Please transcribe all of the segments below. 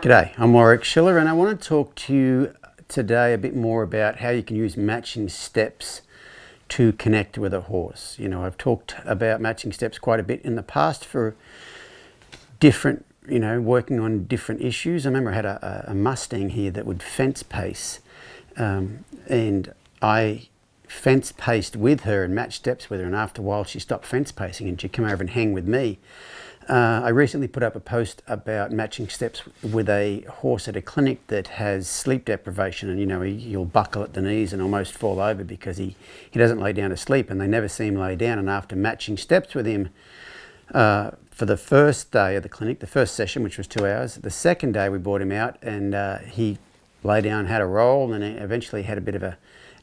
G'day, I'm Warwick Schiller and I want to talk to you today a bit more about how you can use matching steps to connect with a horse. You know, I've talked about matching steps quite a bit in the past for different, working on different issues. I remember I had a Mustang here that would fence pace and I fence paced with her and matched steps with her, and after a while she stopped fence pacing and she'd come over and hang with me. I recently put up a post about matching steps with a horse at a clinic that has sleep deprivation, and he'll buckle at the knees and almost fall over because he doesn't lay down to sleep, and they never see him lay down. And after matching steps with him for the first day of the clinic, the first session, which was 2 hours, the second day we brought him out and he lay down, had a roll, and eventually had a bit of a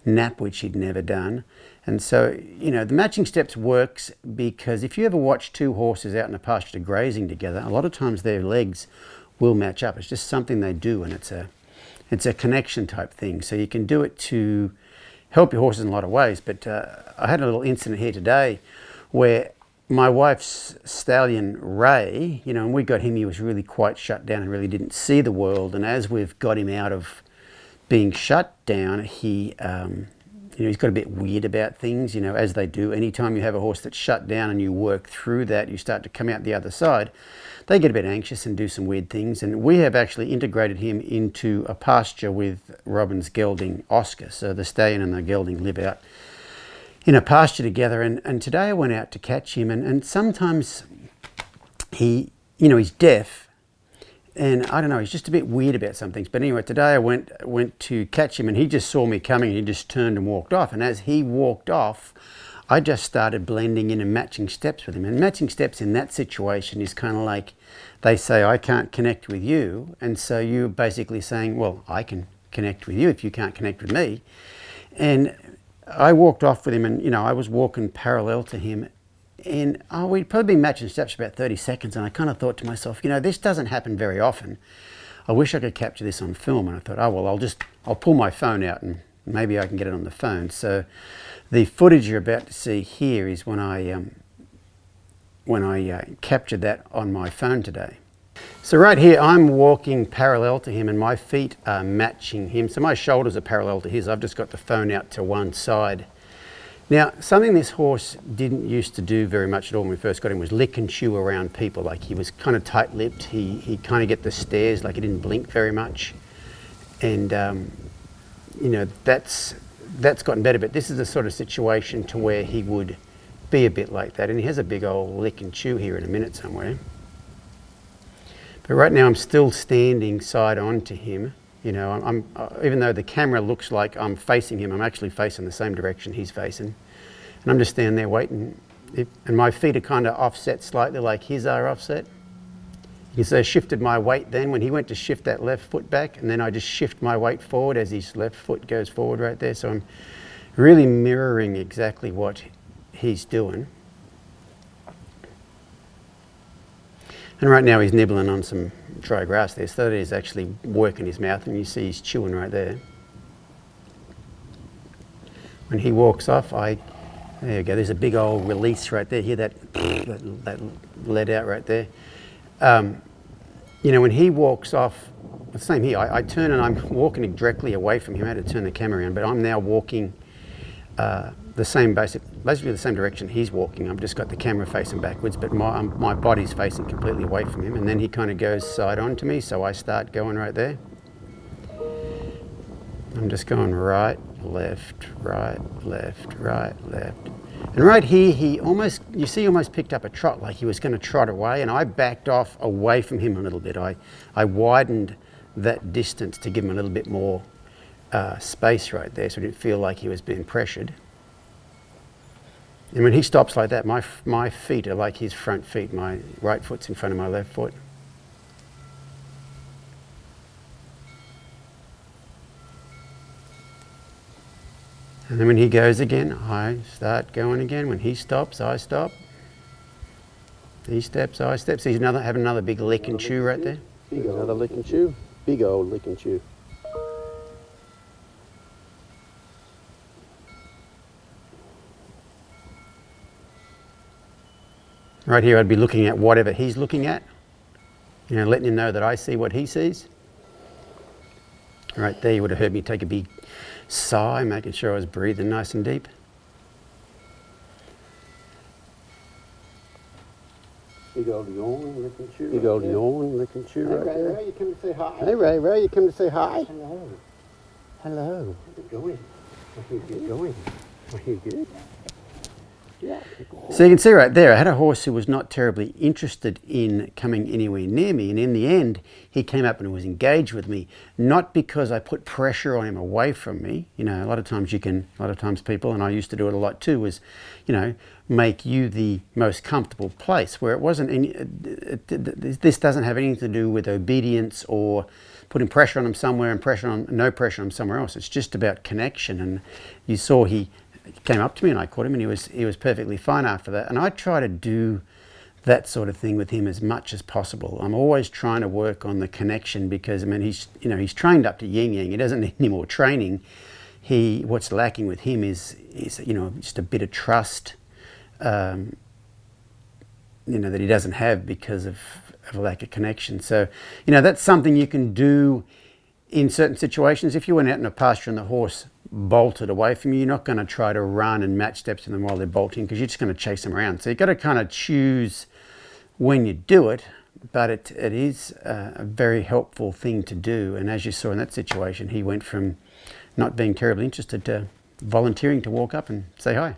nap, which he'd never done. And so, the matching steps works because if you ever watch two horses out in a pasture grazing together, a lot of times their legs will match up. It's just something they do, and it's a connection type thing. So you can do it to help your horses in a lot of ways. But I had a little incident here today where my wife's stallion, Ray, and we got him, he was really quite shut down and really didn't see the world. And as we've got him out of being shut down, he's got a bit weird about things, as they do. Anytime you have a horse that's shut down and you work through that, you start to come out the other side, they get a bit anxious and do some weird things. And we have actually integrated him into a pasture with Robin's gelding, Oscar. So the stallion and the gelding live out in a pasture together. And today I went out to catch him, and sometimes he's deaf. And I don't know, he's just a bit weird about some things. But anyway, today I went to catch him and he just saw me coming and he just turned and walked off. And as he walked off, I just started blending in and matching steps with him. And matching steps in that situation is kind of like they say, I can't connect with you. And so you're basically saying, well, I can connect with you if you can't connect with me. And I walked off with him and, I was walking parallel to him. And we'd probably been matching steps for about 30 seconds, and I kind of thought to myself, this doesn't happen very often. I wish I could capture this on film. And I thought, I'll pull my phone out and maybe I can get it on the phone. So the footage you're about to see here is when I captured that on my phone today. So right here, I'm walking parallel to him and my feet are matching him. So my shoulders are parallel to his. I've just got the phone out to one side. Now, something this horse didn't used to do very much at all when we first got him was lick and chew around people. Like, he was kind of tight-lipped. He kind of get the stares, like he didn't blink very much. And, that's gotten better. But this is the sort of situation to where he would be a bit like that. And he has a big old lick and chew here in a minute somewhere. But right now I'm still standing side on to him. Even though the camera looks like I'm facing him, I'm actually facing the same direction he's facing. And I'm just standing there waiting. And my feet are kind of offset slightly like his are offset. You can see I shifted my weight then when he went to shift that left foot back, and then I just shift my weight forward as his left foot goes forward right there. So I'm really mirroring exactly what he's doing. And right now he's nibbling on some dry grass there, so that is actually working his mouth, and you see he's chewing right there. When he walks off, there you go, there's a big old release right there. Hear that let out right there. When he walks off, the same here, I turn and I'm walking directly away from him. I had to turn the camera around, but I'm now walking basically the same direction he's walking. I've just got the camera facing backwards, but my body's facing completely away from him. And then he kind of goes side on to me, so I start going right there. I'm just going right, left, right, left, right, left. And right here, he almost picked up a trot, like he was going to trot away, and I backed off away from him a little bit. I widened that distance to give him a little bit more space right there, so it didn't feel like he was being pressured. And when he stops like that, my feet are like his front feet. My right foot's in front of my left foot. And then when he goes again, I start going again. When he stops, I stop. He steps, I step. So he's having another big lick and chew right there. Another lick and chew. Big old lick and chew. Right here I'd be looking at whatever he's looking at. You know, letting him know that I see what he sees. Right there, you would have heard me take a big sigh, making sure I was breathing nice and deep. Big old yawn, lick and chew. Big old yawn, lick and chew. Hey, right Ray, there. Ray, you come to say hi? Hey Ray, you come to say hi? Hello. Hello. How's it going? Are you good? Are you good? Yeah. So you can see right there, I had a horse who was not terribly interested in coming anywhere near me, and in the end, he came up and was engaged with me, not because I put pressure on him away from me. You know, a lot of times people, and I used to do it a lot too, was, you know, make you the most comfortable place, where it wasn't any, this doesn't have anything to do with obedience or putting pressure on him somewhere and no pressure on him somewhere else. It's just about connection. And you saw he came up to me and I caught him, and he was perfectly fine after that. And I try to do that sort of thing with him as much as possible. I'm always trying to work on the connection, because I mean he's trained up to yin yang. He doesn't need any more training. What's lacking with him is you know, just a bit of trust, you know, that he doesn't have because of a lack of connection. So, you know, that's something you can do in certain situations. If you went out in a pasture and the horse bolted away from you, you're not going to try to run and match steps to them while they're bolting, because you're just going to chase them around. So you've got to kind of choose when you do it, but it is a very helpful thing to do. And as you saw in that situation, he went from not being terribly interested to volunteering to walk up and say hi.